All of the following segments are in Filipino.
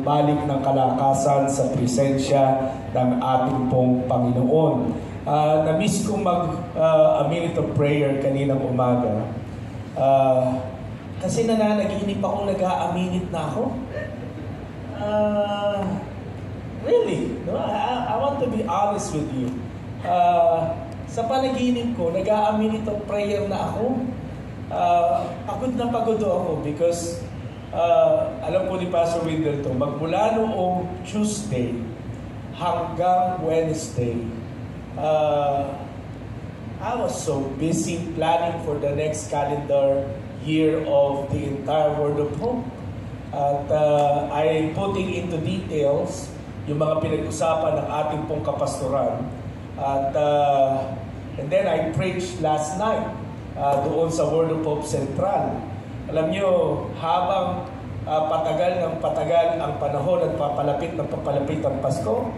balik ng kalakasan sa presensya ng ating pong Panginoon. Na-miss kong a minute of prayer kaninang umaga. Kasi nananaginip akong nag-a-minute na ako. Really? No? I want to be honest with you. Sa panaginip ko, nag-a-minute of prayer na ako. Pagod na pagod ako because alam ko ni Pastor Wendell to, magmula noong Tuesday hanggang Wednesday, I was so busy planning for the next calendar year of the entire Word of Hope. At I'm putting into details yung mga pinag-usapan ng ating pong kapastoran. At and then I preached last night doon sa Word of Hope Central. Alam nyo, habang patagal ng patagal ang panahon at papalapit ng papalapit ang Pasko,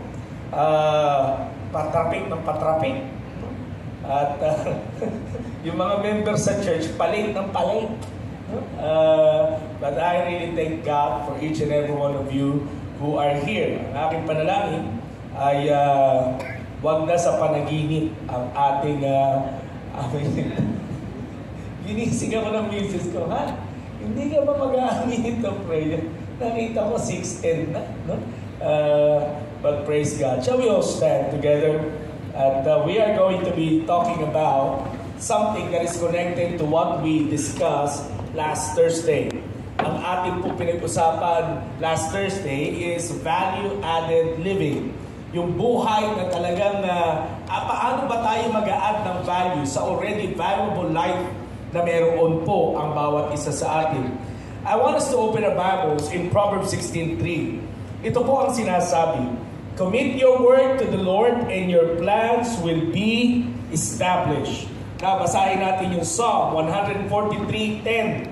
patrapik ng patrapik. At yung mga members sa church, palit ng palit. But I really thank God for each and every one of you who are here. Ang aking panalangin ay wag na sa panaginip ang ating ginising ako ng misis ko, ha? Hindi ka ba mag-a-minute of prayer? Nakita ko 6:10 na, no? But praise God. Shall we all stand together? And we are going to be talking about something that is connected to what we discussed last Thursday. Ang ating pong pinag-usapan last Thursday is value-added living. Yung buhay na talagang paano ba tayo mag-a-add ng value sa already valuable life na meron po ang bawat isa sa atin. I want us to open our Bibles in Proverbs 16:3. Ito po ang sinasabi, commit your work to the Lord and your plans will be established. Basahin natin yung Psalm 143:10.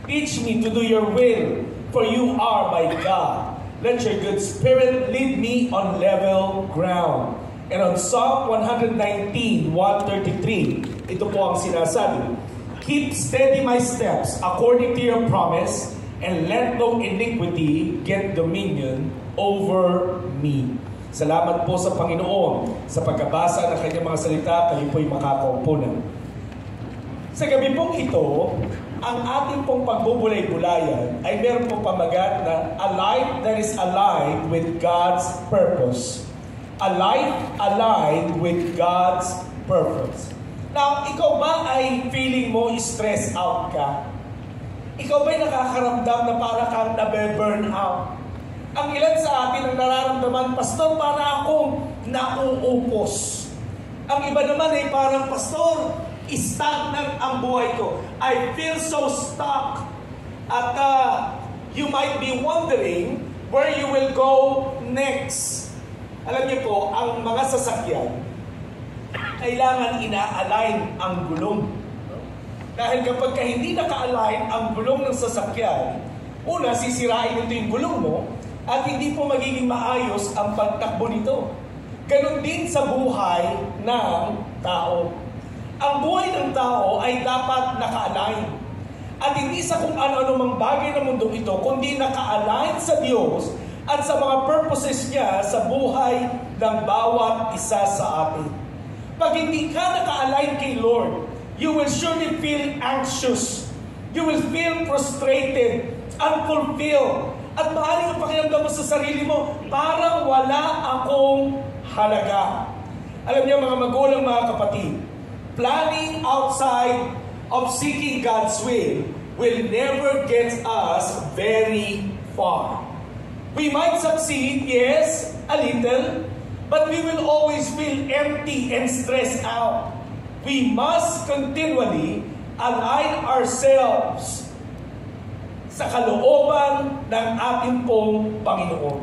Teach me to do your will, for you are my God. Let your good spirit lead me on level ground. And on Psalm 119:133, ito po ang sinasabi, keep steady my steps according to your promise, and let no iniquity get dominion over me. Salamat po sa Panginoon sa pagkabasa ng kanyang mga salita, kayo po'y makakaupo na. Sa gabi pong ito, ang ating pong pagbubulay-bulayan ay meron pong pamagat na a life that is aligned with God's purpose. A life aligned with God's purpose. Now, ikaw ba ay feeling mo stress out ka? Ikaw ba ay nakakaramdam na para kang nabe-burn out? Ang ilan sa atin ang nararamdaman, Pastor, para akong nauupos. Ang iba naman ay parang, Pastor, stagnant ang buhay ko. I feel so stuck. At you might be wondering where you will go next. Alam niyo po, ang mga sasakyan, kailangan ina-align ang gulong. Dahil kapag hindi naka-align ang gulong ng sasakyan, una, sisirain ito yung gulong mo, at hindi po magiging maayos ang pagtakbo nito. Ganon din sa buhay ng tao. Ang buhay ng tao ay dapat naka-align. At hindi sa kung ano-ano mang bagay ng mundo ito, kundi naka-align sa Diyos at sa mga purposes niya sa buhay ng bawat isa sa atin. Pag hindi ka naka-align kay Lord, you will surely feel anxious. You will feel frustrated, unfulfilled. At maaaring ang pakiramdam mo sa sarili mo, parang wala akong halaga. Alam niyo mga magulang, mga kapatid, planning outside of seeking God's will never get us very far. We might succeed, yes, a little, but we will always feel empty and stressed out. We must continually align ourselves sa kalooban ng ating pong Panginoon.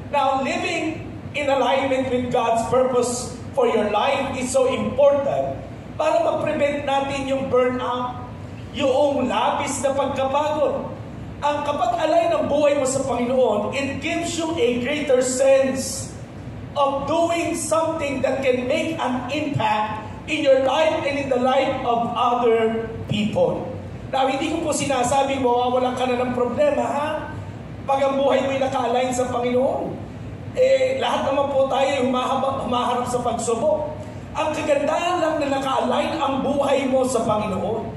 Now, living in alignment with God's purpose for your life is so important para ma-prevent natin yung burnout, yung labis na pagkapagod. Ang kapag align ang buhay mo sa Panginoon, it gives you a greater sense of doing something that can make an impact in your life and in the life of other people. Now, hindi ko po sinasabing mawawalan ka na ng problema, ha? Pag ang buhay mo'y naka-align sa Panginoon, lahat naman po tayo humaharap sa pagsubok. Ang kagandahan lang na naka-align ang buhay mo sa Panginoon.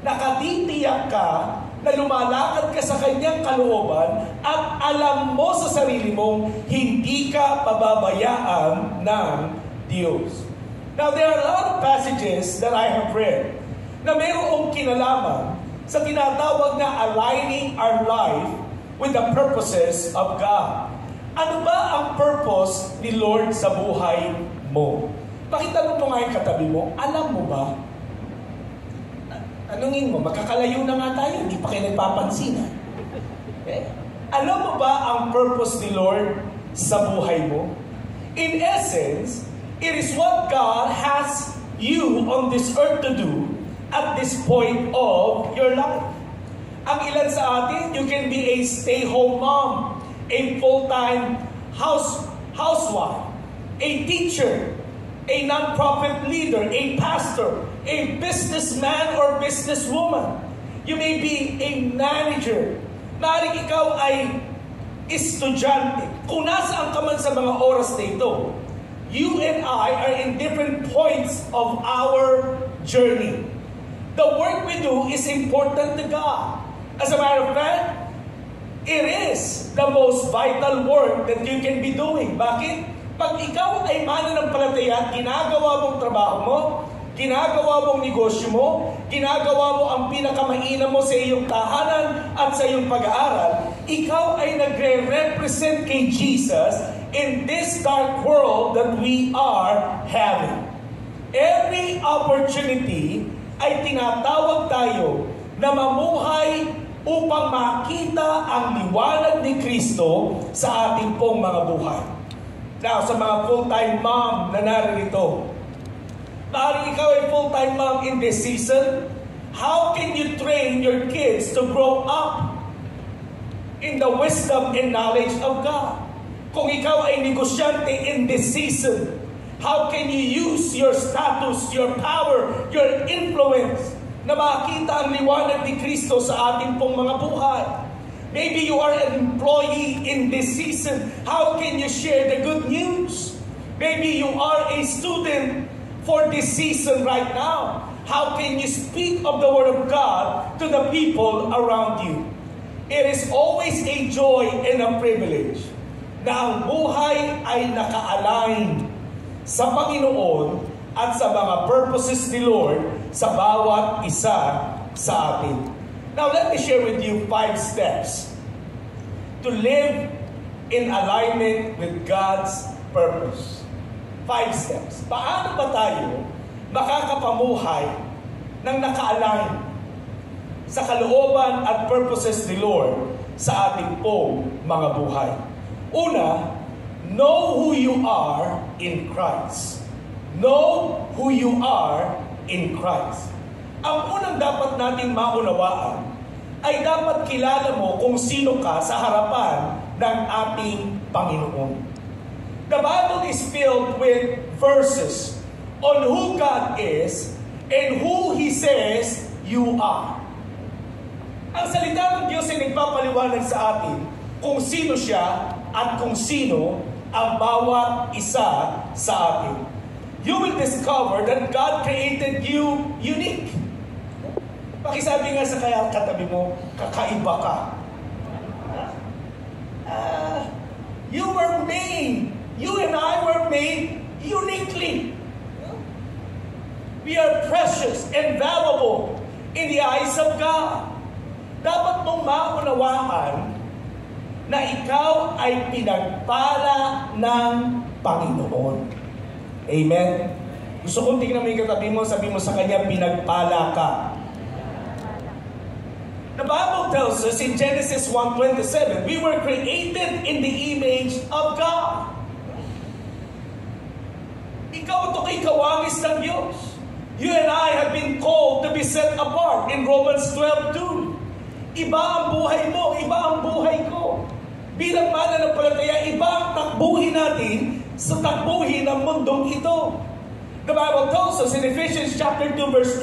Nakatitiyak ka na lumalakad ka sa Kanyang kalooban at alam mo sa sarili mong hindi ka pababayaan ng Diyos. Now, there are a lot of passages that I have read na mayroong kinalaman sa tinatawag na aligning our life with the purposes of God. Ano ba ang purpose ni Lord sa buhay mo? Pakitanong mo nga yung katabi mo, alam mo ba? Tanungin mo, magkakalayo na nga tayo, hindi pa kayo nagpapansin. Alam mo ba ang purpose ni Lord sa buhay mo? In essence, it is what God has you on this earth to do at this point of your life. Ang ilan sa atin, you can be a stay-home mom, a full-time housewife, a teacher, a non-profit leader, a pastor, a businessman or businesswoman. You may be a manager. Maaaring ikaw ay estudyante. Kung nasaan ka man sa mga oras na ito, you and I are in different points of our journey. The work we do is important to God. As a matter of fact, it is the most vital work that you can be doing. Bakit? Pag ikaw ay mananampalataya, ginagawa mong trabaho mo, ginagawa mong negosyo mo, ginagawa mo ang pinakamainam mo sa iyong tahanan at sa iyong pag-aaral, ikaw ay nagre-represent kay Jesus in this dark world that we are having. Every opportunity ay tinatawag tayo na mamuhay upang makita ang liwanag ni Kristo sa ating pong mga buhay. Now, sa mga full-time mom na naririto, maaaring ikaw ay full-time mom in this season, how can you train your kids to grow up in the wisdom and knowledge of God? Kung ikaw ay negosyante in this season, how can you use your status, your power, your influence na makita ang liwanag ni Kristo sa ating pong mga buhay? Maybe you are an employee in this season. How can you share the good news? Maybe you are a student for this season right now. How can you speak of the Word of God to the people around you? It is always a joy and a privilege na ang buhay ay naka-align sa Panginoon at sa mga purposes ni Lord sa bawat isa sa atin. Now, let me share with you 5 steps to live in alignment with God's purpose. 5 steps. Paano ba tayo makakapamuhay ng naka-align sa kalooban at purposes ni Lord sa ating pong mga buhay? Una, know who you are in Christ. Know who you are in Christ. Ang unang dapat nating maunawaan ay dapat kilala mo kung sino ka sa harapan ng ating Panginoon. The Bible is filled with verses on who God is and who He says you are. Ang salita ng Diyos ay nagpapaliwanag sa atin kung sino siya at kung sino ang bawat isa sa atin. You will discover that God created you unique. Pakisabi nga sa katabi mo, kakaiba ka. You were made, you and I were made uniquely. We are precious and valuable in the eyes of God. Dapat mong maunawaan na ikaw ay pinagpala ng Panginoon. Amen? Gusto kong tingnan mo yung katabi mo, sabi mo sa kanya, pinagpala ka. The Bible tells us in Genesis 1:27, we were created in the image of God. Ikaw ito kay kawangis ng Diyos. You and I have been called to be set apart in Romans 12:2. Iba ang buhay mo, iba ang buhay ko. Bilang mananampalataya, iba ang takbuhin natin sa takbuhin ng mundong ito. The Bible tells us in Ephesians chapter 2 verse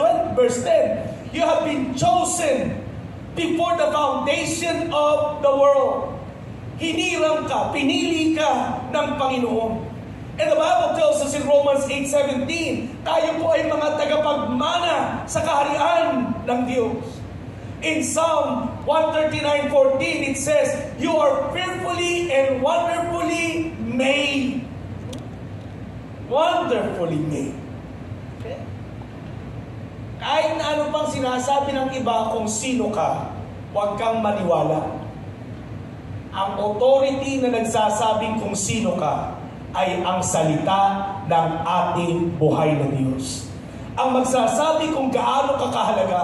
10, you have been chosen before the foundation of the world. Hinirang ka, pinili ka ng Panginoon. And the Bible tells us in Romans 8:17, tayo po ay mga tagapagmana sa kaharian ng Diyos. In Psalm 139:14, it says, you are fearfully and wonderfully made. Wonderfully made. Okay? Kahit na ano pang sinasabi ng iba kung sino ka, huwag kang maniwala. Ang authority na nagsasabing kung sino ka ay ang salita ng ating buhay na Diyos. Ang magsasabi kung gaano ka kahalaga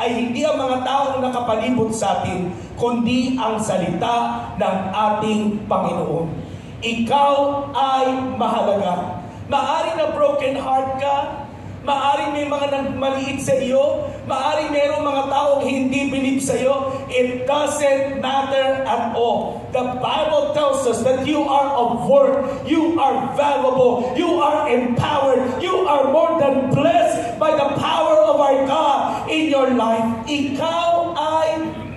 ay hindi ang mga taong nakapalibot sa atin, kundi ang salita ng ating Panginoon. Ikaw ay mahalaga. Maaring na broken heart ka, maaring may mga nagmaliit sa iyo, maaring mayroong mga taong hindi believe sa iyo, it doesn't matter at all. The Bible tells us that you are of worth, you are valuable, you are empowered, you are more than blessed by the power of our God in your life. Ikaw ay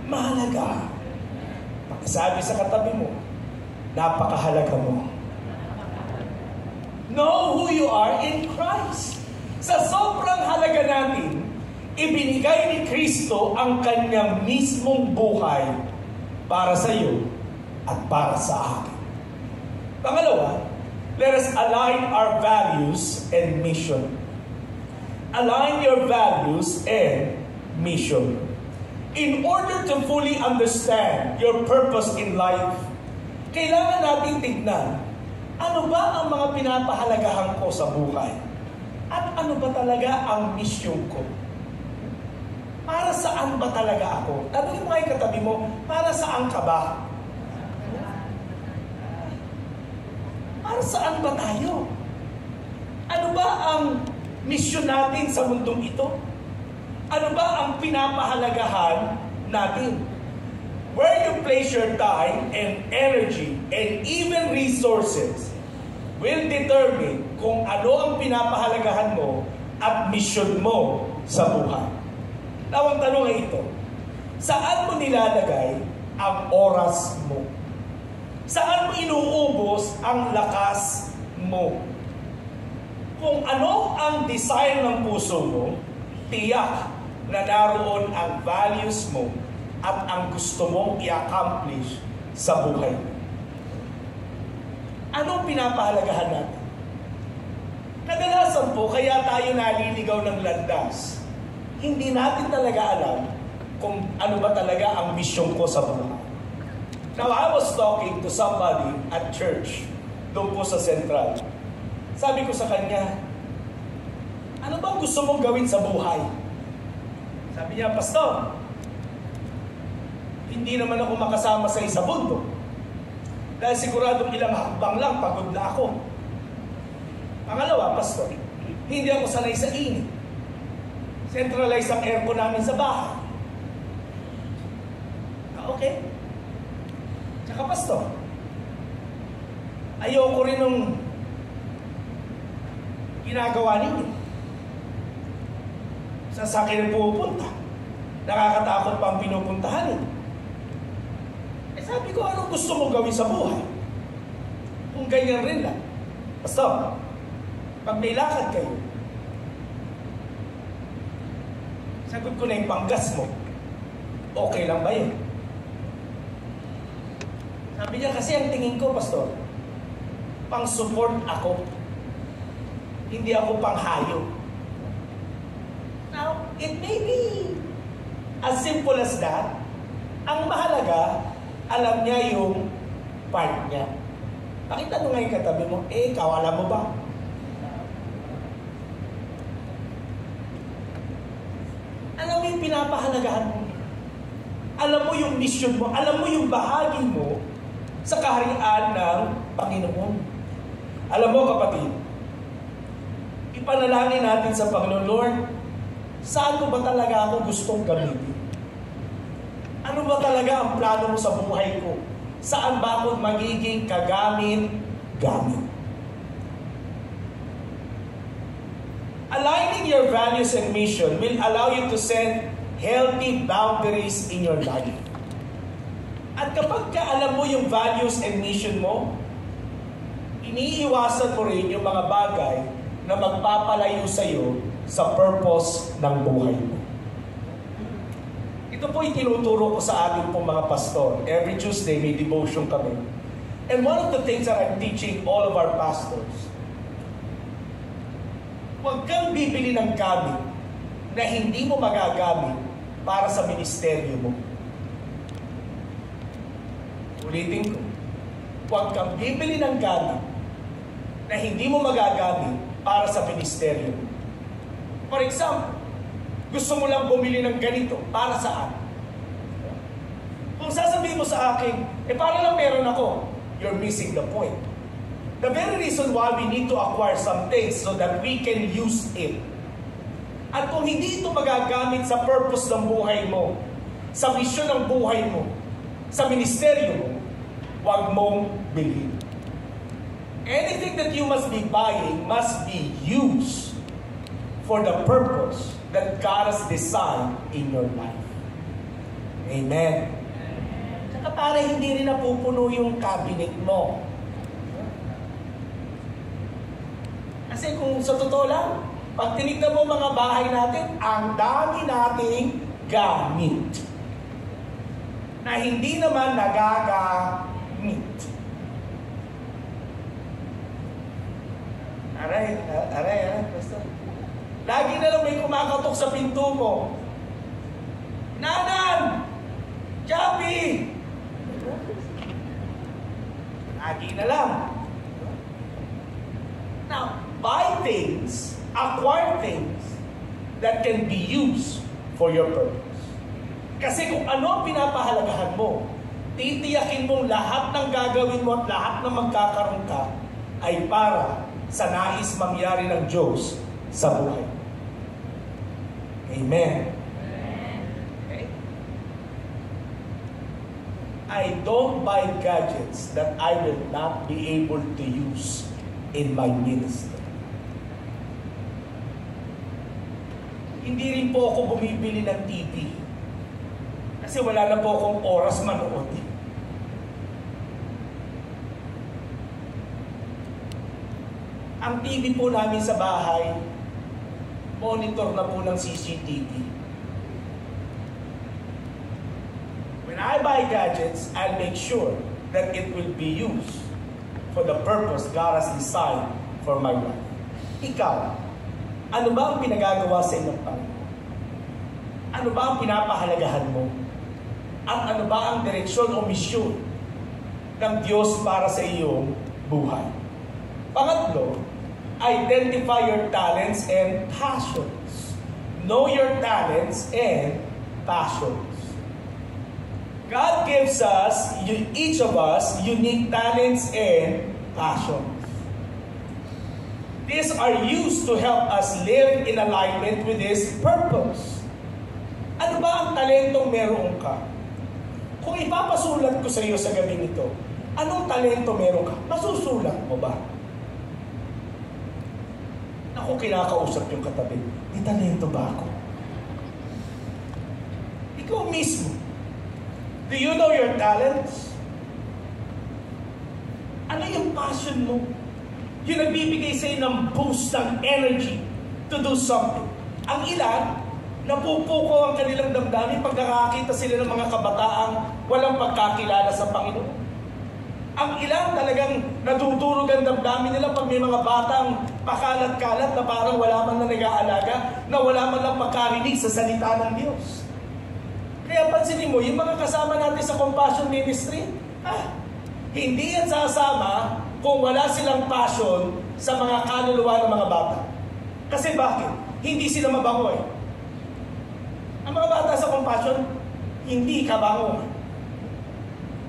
mahalaga. Sabi sa katabi mo, napakahalaga mo. Know who you are in Christ. Sa sobrang halaga natin, ibinigay ni Kristo ang kanyang mismong buhay para sa iyo at para sa akin. Pangalawa, let us align our values and mission. Align your values and mission. In order to fully understand your purpose in life, kailangan natin tignan, ano ba ang mga pinapahalagahan ko sa buhay? At ano ba talaga ang mission ko? Para saan ba talaga ako? Tanungin mo ay katabi mo, para saan ka ba? Para saan ba tayo? Ano ba ang mission natin sa mundong ito? Ano ba ang pinapahalagahan natin? Where you place your time and energy and even resources will determine kung ano ang pinapahalagahan mo at mission mo sa buhay. Now, ang tanong ay ito, saan mo nilalagay ang oras mo? Saan mo inuubos ang lakas mo? Kung ano ang desire ng puso mo, tiyak na naroon ang values mo at ang gusto mong i-accomplish sa buhay mo. Anong pinapahalagahan natin? Kadalasan po, kaya tayo naliligaw ng landas. Hindi natin talaga alam kung ano ba talaga ang mission ko sa buhay. Now, I was talking to somebody at church, doon po sa Central. Sabi ko sa kanya, ano bang gusto mong gawin sa buhay? Sabi niya, Pastor, hindi naman ako makasama sa isang bundok. Dahil siguradong ilang hakbang lang, pagod na ako. Pangalawa, Pastor, hindi ako sanay sa init. Centralize ang aircon namin sa bahay. Okay? Tsaka, Pastor, ayoko rin nung ginagawa ninyo. Sa sakin na pupunta. Nakakatakot pa ang pinupuntahan eh. Sabi ko, anong gusto mong gawin sa buhay? Kung ganyan rin lang. Basta, pag may lakad kayo, sagot ko na yung panggas mo. Okay lang ba yun? Sabi niya, kasi ang tingin ko, Pastor, pang-support ako. Hindi ako pang-hayo. Now, it may be as simple as that. Ang mahalaga, alam niya yung part niya. Pakita mo nga yung katabi mo, ikaw, alam mo ba? Alam mo yung pinapahalagahan mo. Alam mo yung mission mo. Alam mo yung bahagi mo sa kaharian ng Panginoon. Alam mo, kapatid, ipanalangin natin sa Panginoon, Lord, saan ko ba talaga ako gustong gamitin? Ano ba talaga ang plano mo sa buhay ko? Saan ba ako magiging kagamit-gamit? Aligning your values and mission will allow you to set healthy boundaries in your life. At kapag ka alam mo yung values and mission mo, iniiwasan mo rin yung mga bagay na magpapalayo sa iyo sa purpose ng buhay mo. Ito po yung tinuturo ko sa ating pong mga pastor. Every Tuesday may devotion kami. And one of the things that I'm teaching all of our pastors, huwag kang bibili ng gamit na hindi mo magagamit para sa ministeryo mo. Ulitin ko, huwag kang bibili ng gamit na hindi mo magagamit para sa ministeryo mo. For example, gusto mo lang bumili ng ganito, para saan? Kung sasabihin mo sa akin, para lang meron ako, you're missing the point. The very reason why we need to acquire some things so that we can use it. At kung hindi ito magagamit sa purpose ng buhay mo, sa misyon ng buhay mo, sa ministeryo mo, huwag mong bilhin. Anything that you must be buying must be used for the purpose that God has designed in your life. Amen. Saka para hindi rin napupuno yung cabinet mo. Kasi kung sa totoo lang, pag tinignan mo mga bahay natin, ang dami nating gamit na hindi naman nagagamit. Aray. Lagi na lang may kumakatok sa pinto mo. Nanan! Chappy! Lagi na lang. Now, buy things, acquire things that can be used for your purpose. Kasi kung ano ang pinapahalagahan mo, titiyakin mong lahat ng gagawin mo at lahat ng magkakaroon ka ay para sa nais mangyari ng Diyos sa buhay. Amen. Okay. I don't buy gadgets that I will not be able to use in my ministry. Hindi rin po ako bumibili ng TV. Kasi wala na po akong oras manood. Ang TV po namin sa bahay, monitor na po ng CCTV. When I buy gadgets, I'll make sure that it will be used for the purpose God has designed for my life. Ikaw, ano ba ang pinagagawa sa inyong Panginoon? Ano ba ang pinapahalagahan mo? At ano ba ang direksyon o misyon ng Diyos para sa iyong buhay? Pangatlo, identify your talents and passions. Know your talents and passions. God gives us, each of us, unique talents and passions. These are used to help us live in alignment with His purpose. Ano ba ang talentong meron ka? Kung ipapasulat ko sa iyo sa gabing ito, anong talento meron ka? Masusulat mo ba? Ako kinakausap yung katabi, may talento ba ako? Ikaw mismo. Do you know your talents? Ano yung passion mo? Yung nagbibigay sa'yo ng boost, ng energy to do something. Ang ilan, napupuko ang kanilang damdamin pag nakakita sila ng mga kabataang walang pagkakilala sa Panginoon. Ang ilan talagang nadudurog ang damdamin nila pag may mga batang pakalat-kalat na parang wala man na nag-aalaga, na wala man lang pagkarinig sa salita ng Diyos. Kaya pansinin mo, yung mga kasama natin sa Compassion Ministry, hindi yan sasama kung wala silang passion sa mga kaluluwa ng mga bata. Kasi bakit? Hindi sila mabango eh. Ang mga bata sa Compassion, hindi kabango.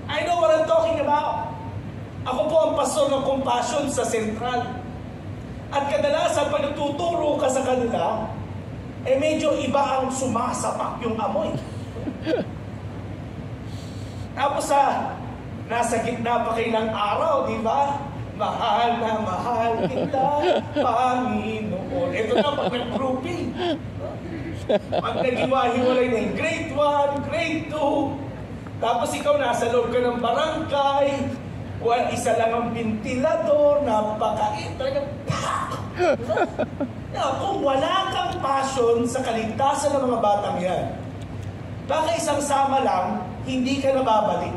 I know what I'm talking about. Ako po ang pastor ng Compassion sa Central. At kadalasan, pag nagtuturo ka sa kanila, medyo iba ang sumasapak yung amoy. Tapos nasa gitna pa kayo ng araw, di ba? Mahal na mahal kita, Panginoon. Ito na pag nag-grouping. Pag nag-iwahiwalay na yung grade 1, grade 2, Tapos ikaw nasa loob ka ng barangay, isa lang ang ventilador, napakait, talagang kung wala kang passion sa kaligtasan ng mga batang yan, baka isang sama lang, hindi ka nababalik.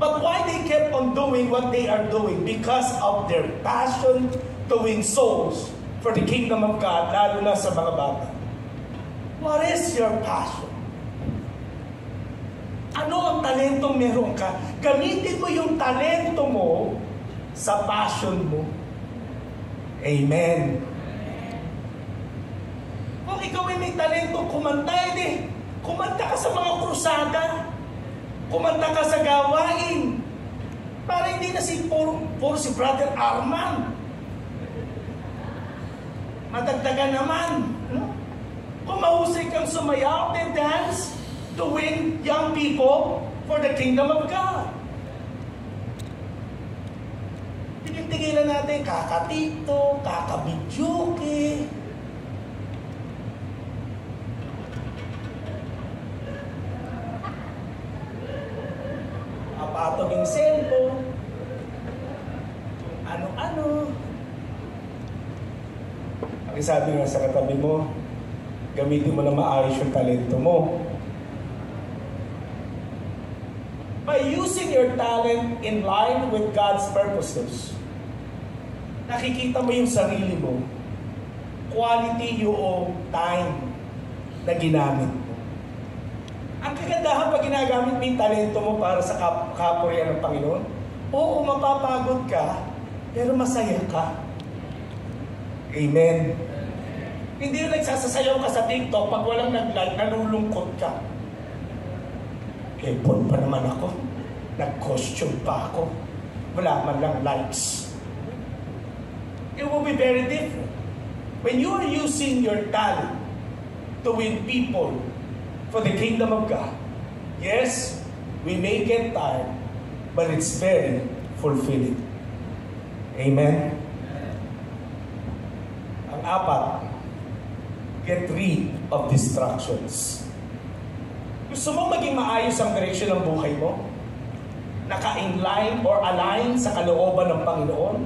But why they kept on doing what they are doing? Because of their passion to win souls for the kingdom of God, lalo na sa mga bata. What is your passion? Ano ang talentong meron ka? Gamitin mo yung talento mo sa passion mo. Amen. Kung ikaw ay may talentong kumanta, kumanta ka sa mga krusada. Kumanta ka sa gawain. Para hindi na puro si Brother Arman. Madagdagan naman. Kung mahusay kang sumayaw, then dance to win young people for the kingdom of God. Tigil-tigilan natin kakatito, kakabidyoke. Apatog yung cellphone. Ano-ano. Ang sabi nga sa katabi mo, gamitin mo na maayos yung talento mo. By using your talent in line with God's purposes, nakikita mo yung sarili mo, quality yung time na ginamit mo. Ang kagandahan pag ginagamit mo yung talento mo para sa kapurihan ng Panginoon, oo, mapapagod ka, pero masaya ka. Amen. Hindi yung nagsasasayaw ka sa TikTok pag walang nag-like, nalulungkot ka. Bon pa naman ako. Nag-costume pa ako. Wala man lang likes. It will be very different. When you are using your talent to win people for the kingdom of God, yes, we may get tired, but it's very fulfilling. Amen? Ang apat, get rid of distractions. Gusto mong maging maayos ang direksyon ng buhay mo? Naka-inline or align sa kalooban ng Panginoon?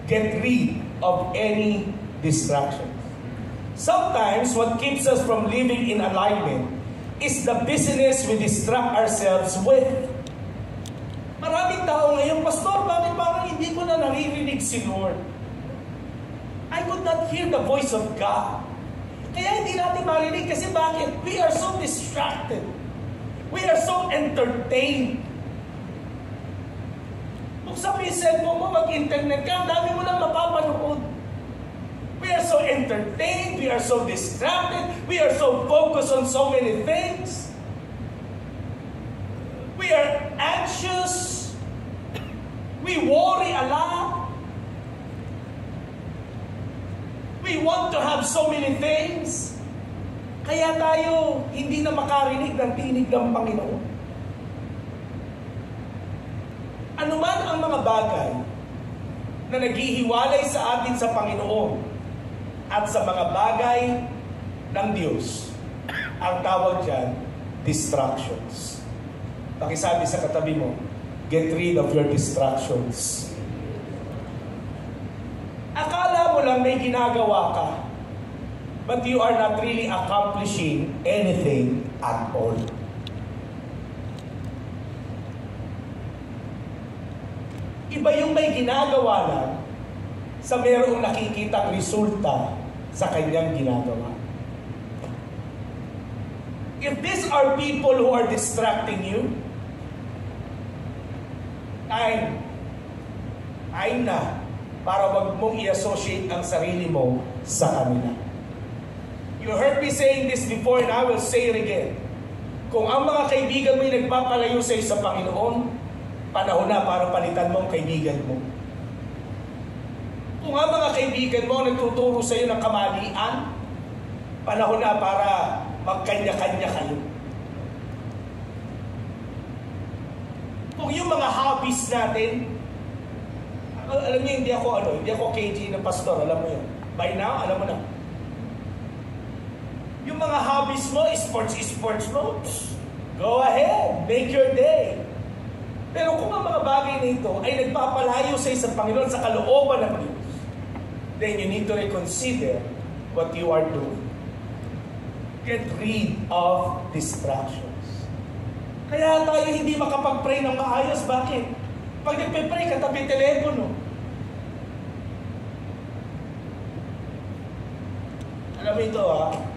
Get rid of any distractions. Sometimes, what keeps us from living in alignment is the business we distract ourselves with. Maraming tao ngayon, Pastor, bakit parang hindi ko na naririnig si Lord? I could not hear the voice of God. Kaya hindi natin marinig kasi bakit? We are so distracted. We are so entertained. Buksan mo yung cellphone mo, mag-internet ka, ang dami mo lang mapapanood. We are so entertained, we are so distracted, we are so focused on so many things. We are anxious. We worry a lot. We want to have so many things. Kaya tayo hindi na makarinig ng tinig ng Panginoon. Ano man ang mga bagay na naghihiwalay sa atin sa Panginoon at sa mga bagay ng Diyos, ang tawag dyan, distractions. Pakisabi sa katabi mo, get rid of your distractions. Akala mo lang may ginagawa ka, but you are not really accomplishing anything at all. Iba yung may ginagawa lang sa mayroong nakikitang resulta sa kanyang ginagawa. If these are people who are distracting you, time na para wag mong i-associate ang sarili mo sa kanila. You heard me saying this before and I will say it again. Kung ang mga kaibigan mo ay nagpapalayo sa iyo sa Panginoon, panahon na para palitan mo ang kaibigan mo. Kung ang mga kaibigan mo nagtuturo sa iyo ng kamalian, panahon na para magkanya-kanya kayo. Kung yung mga hobbies natin, alam niyo, hindi ako KG na pastor, alam mo yun. By now, alam mo na. Yung mga hobbies mo, sports mo, Go ahead, make your day. Pero kung ang mga bagay na ito ay nagpapalayo sa isang Panginoon sa kalooban ng Diyos, then you need to reconsider what you are doing. Get rid of distractions. Kaya tayo hindi makapag-pray ng maayos. Bakit? Pag nagpe-pray, katabi telepono. Alam mo ito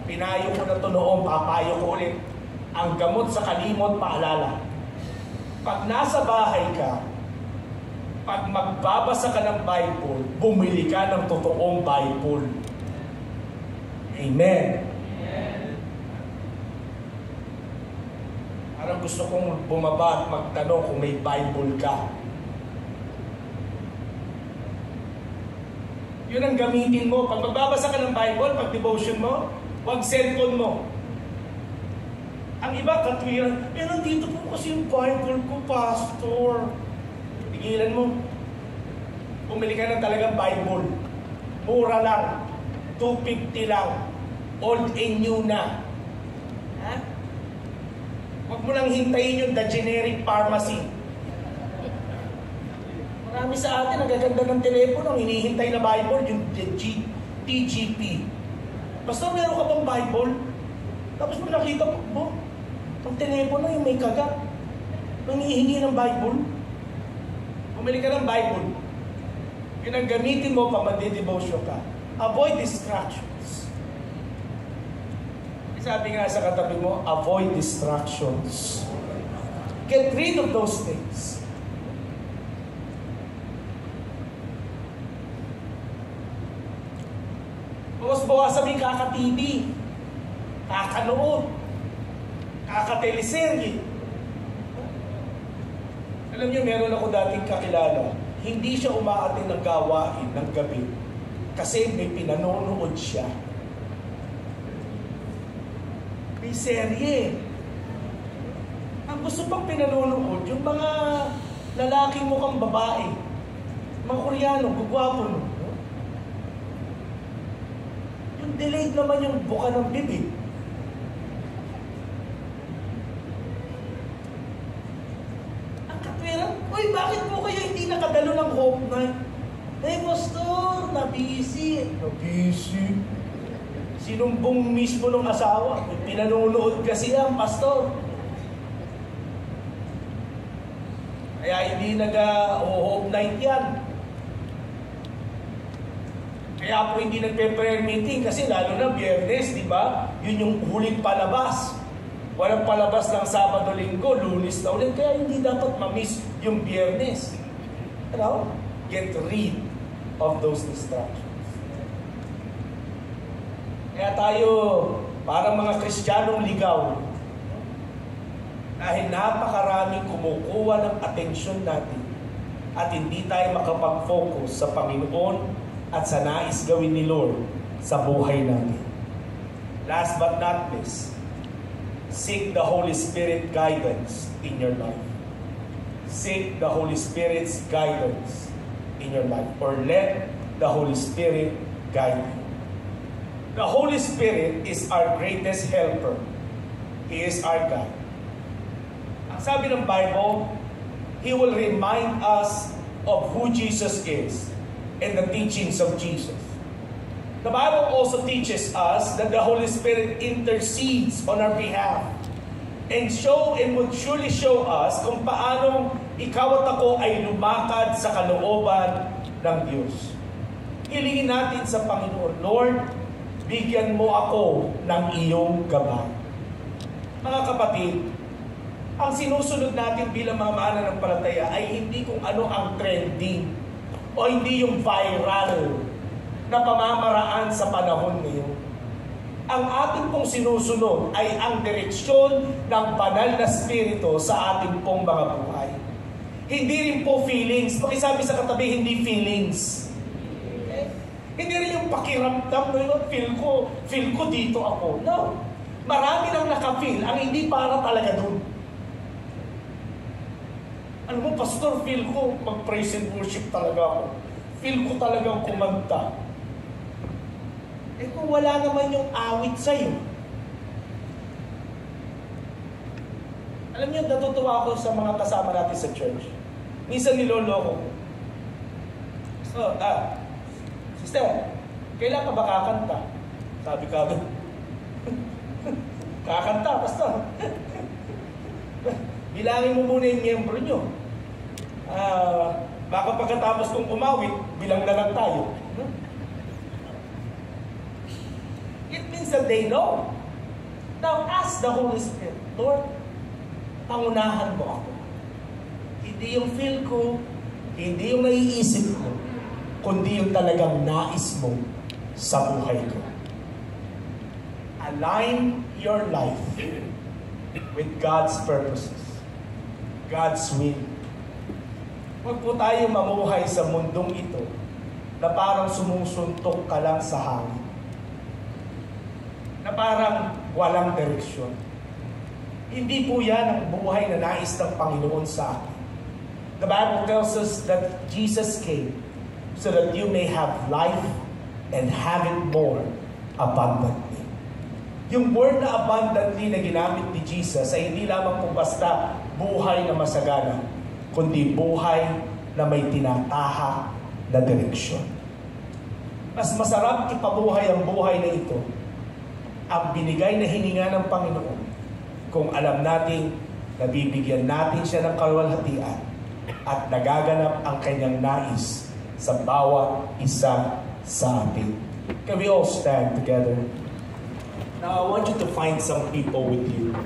pinayo ko na ito noong, papayo ko ulit. Ang gamot sa kalimot, paalala. Pag nasa bahay ka, pag magbabasa ka ng Bible, bumili ka ng totoong Bible. Amen. Parang gusto kong bumaba at magtanong kung may Bible ka. Yun ang gamitin mo. Pag magbabasa ka ng Bible, pag devotion mo, huwag cellphone mo. Ang iba, katwiran, nandito po kasi yung Bible ko, Pastor. Tigilan mo. Pumili ka ng talagang Bible. Mura lang. $250 lang. Old and new na. Ha? Huwag mo lang hintayin yung the generic pharmacy. Marami sa atin, nagaganda ng telepono, hinihintay na Bible, yung TGP. Basta meron ka bang Bible? Tapos mo nakita mo, ang telepono yung may kagat. Nangihingi ng Bible. Pumili ka ng Bible. Yun ang gamitin mo pa magde-devotion ka. Avoid distractions. Sabi nga sa katabi mo, avoid distractions. Get rid of those things. Bawas-bawasan mo yung kaka-TV, kakanood, kaka-teleserye. Alam niyo, meron ako dating kakilala, hindi siya umaatin ng gawain ng gabi kasi may pinanonood siya. May serye. Ang gusto pang pinanonood, yung mga lalaking mukhang babae, mga Koreano, gugwapo no? Yung delayed naman yung buka ng bibig. Ang katwiran, uy, bakit po kayo hindi nakadalo ng Hope Night? Pastor, na-busy. Na-busy? Sinumbong mismo ng asawa. Pinanonood kasi yan, Pastor. Kaya hindi nag-Hope Night yan. Kaya po hindi nagpe-prayer meeting kasi lalo na Biyernes, di ba? Yun yung huling palabas. Walang palabas ng Sabado, Linggo, Lunes na ulit. Kaya hindi dapat ma-miss yung Biyernes. Get rid of those distractions. Kaya tayo, parang mga Kristiyanong ligaw, dahil napakaraming kumukuha ng atensyon natin at hindi tayo makapag-focus sa Panginoon at sa nais gawin ni Lord sa buhay natin. Last but not least, seek the Holy Spirit guidance in your life. Seek the Holy Spirit's guidance in your life, or let the Holy Spirit guide you. The Holy Spirit is our greatest helper. He is our guide. Ang sabi ng Bible, He will remind us of who Jesus is and the teachings of Jesus. The Bible also teaches us that the Holy Spirit intercedes on our behalf and would surely show us kung paanong ikaw at ako ay lumakad sa kalooban ng Diyos. Hilingin natin sa Panginoon, Lord, bigyan mo ako ng iyong gabay. Mga kapatid, ang sinusunod natin bilang mga mananampalataya ay hindi kung ano ang trending o hindi yung viral na pamamaraan sa panahon ngayon. Ang ating pong sinusunod ay ang direksyon ng banal na spirito sa ating pong mga buhay. Hindi rin po feelings. Pakisabi sa katabi, hindi feelings. Hindi rin yung pakiramdam na feel ko dito ako. No. Marami nang naka-feel ang hindi para talaga dun. Ano mo, Pastor, feel ko mag-praise and worship talaga ako. Feel ko talagang kumanta. Eh kung wala naman yung awit sa'yo, Alam niyo, natutuwa ako sa mga kasama natin sa church. Minsan niloloko. So, sister, kailan ka ba kakanta? Sabi ka doon. Kakanta, pastor. Bilangin mo muna yung miyembro nyo. Baka pagkatapos kong umawit, bilang na lang tayo. It means that they know. Now, ask the Holy Spirit, Lord, pangunahan mo ako. Hindi yung feel ko, hindi yung naiisip ko, kundi yung talagang nais mo sa buhay ko. Align your life with God's purposes, God's will. Huwag po tayo mamuhay sa mundong ito na parang sumusuntok ka lang sa hangin. Na parang walang direksyon. Hindi po yan ang buhay na nais ng Panginoon sa atin. The Bible tells us that Jesus came so that you may have life and have it more abundantly. Yung word na abundantly na ginamit ni Jesus ay hindi lamang po basta buhay na masagana, kundi buhay na may tinataha na direksyon. Mas masarap ipabuhay ang buhay na ito, ang binigay na hininga ng Panginoon, kung alam nating nabibigyan natin siya ng kaluwalhatian at nagaganap ang kanyang nais sa bawat isa sa atin. Can we all stand together? Now, I want you to find some people with you